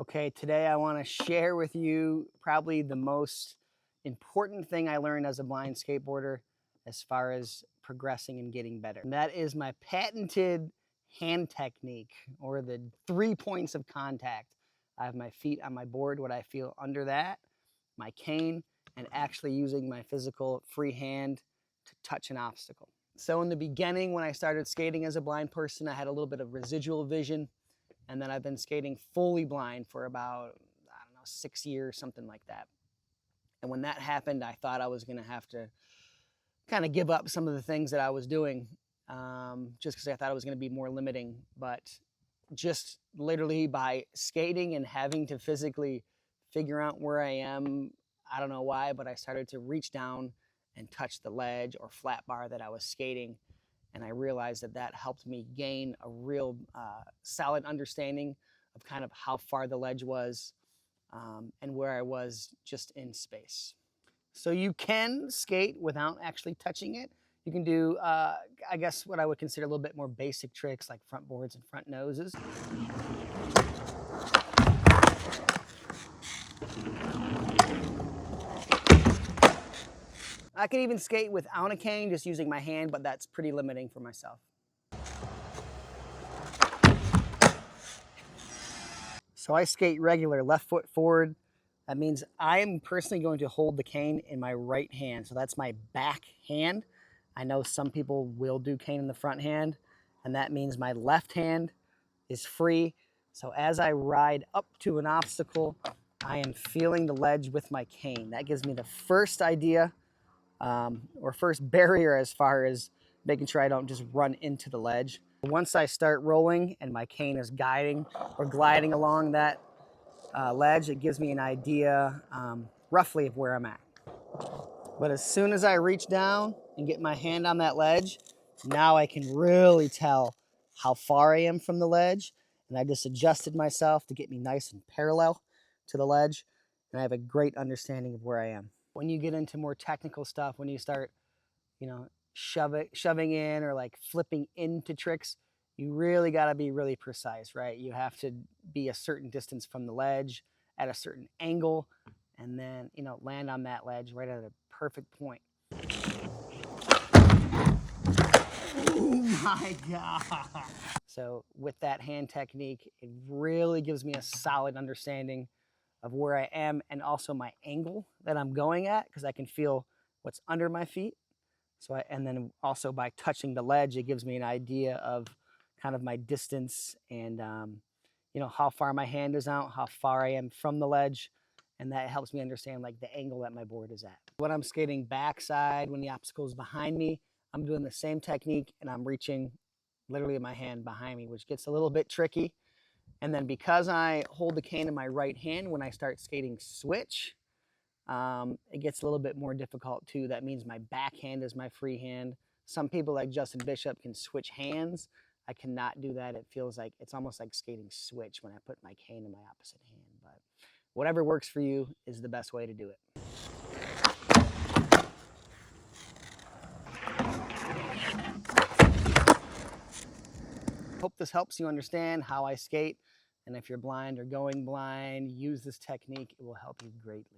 Okay, today I want to share with you probably the most important thing I learned as a blind skateboarder as far as progressing and getting better. And that is my patented hand technique, or the 3 points of contact. I have my feet on my board, what I feel under that, my cane, and actually using my physical free hand to touch an obstacle. So in the beginning, when I started skating as a blind person, I had a little bit of residual vision. And then I've been skating fully blind for about, I don't know, 6 years, something like that. And when that happened, I thought I was going to have to kind of give up some of the things that I was doing, just because I thought it was going to be more limiting. But just literally by skating and having to physically figure out where I am, I don't know why, but I started to reach down and touch the ledge or flat bar that I was skating. And I realized that that helped me gain a real solid understanding of kind of how far the ledge was and where I was just in space. So you can skate without actually touching it. You can do, I guess, what I would consider a little bit more basic tricks like front boards and front noses. I can even skate without a cane, just using my hand, but that's pretty limiting for myself. So I skate regular left foot forward. That means I am personally going to hold the cane in my right hand. So that's my back hand. I know some people will do cane in the front hand, and that means my left hand is free. So as I ride up to an obstacle, I am feeling the ledge with my cane. That gives me the first idea or first barrier as far as making sure I don't just run into the ledge. Once I start rolling and my cane is guiding or gliding along that ledge, it gives me an idea roughly of where I'm at. But as soon as I reach down and get my hand on that ledge, now I can really tell how far I am from the ledge. And I just adjusted myself to get me nice and parallel to the ledge. And I have a great understanding of where I am. When you get into more technical stuff, when you start, shoving in or like flipping into tricks, you really got to be really precise, right? You have to be a certain distance from the ledge at a certain angle, and then, land on that ledge right at a perfect point. Oh my God. So with that hand technique, it really gives me a solid understanding of where I am and also my angle that I'm going at, because I can feel what's under my feet. And then also by touching the ledge, it gives me an idea of kind of my distance and, how far my hand is out, how far I am from the ledge. And that helps me understand like the angle that my board is at. When I'm skating backside, when the obstacle is behind me, I'm doing the same technique and I'm reaching literally my hand behind me, which gets a little bit tricky. And then because I hold the cane in my right hand, when I start skating switch, it gets a little bit more difficult too. That means my backhand is my free hand. Some people like Justin Bishop can switch hands. I cannot do that. It feels like it's almost like skating switch when I put my cane in my opposite hand. But whatever works for you is the best way to do it. Hope this helps you understand how I skate. And if you're blind or going blind, use this technique. It will help you greatly.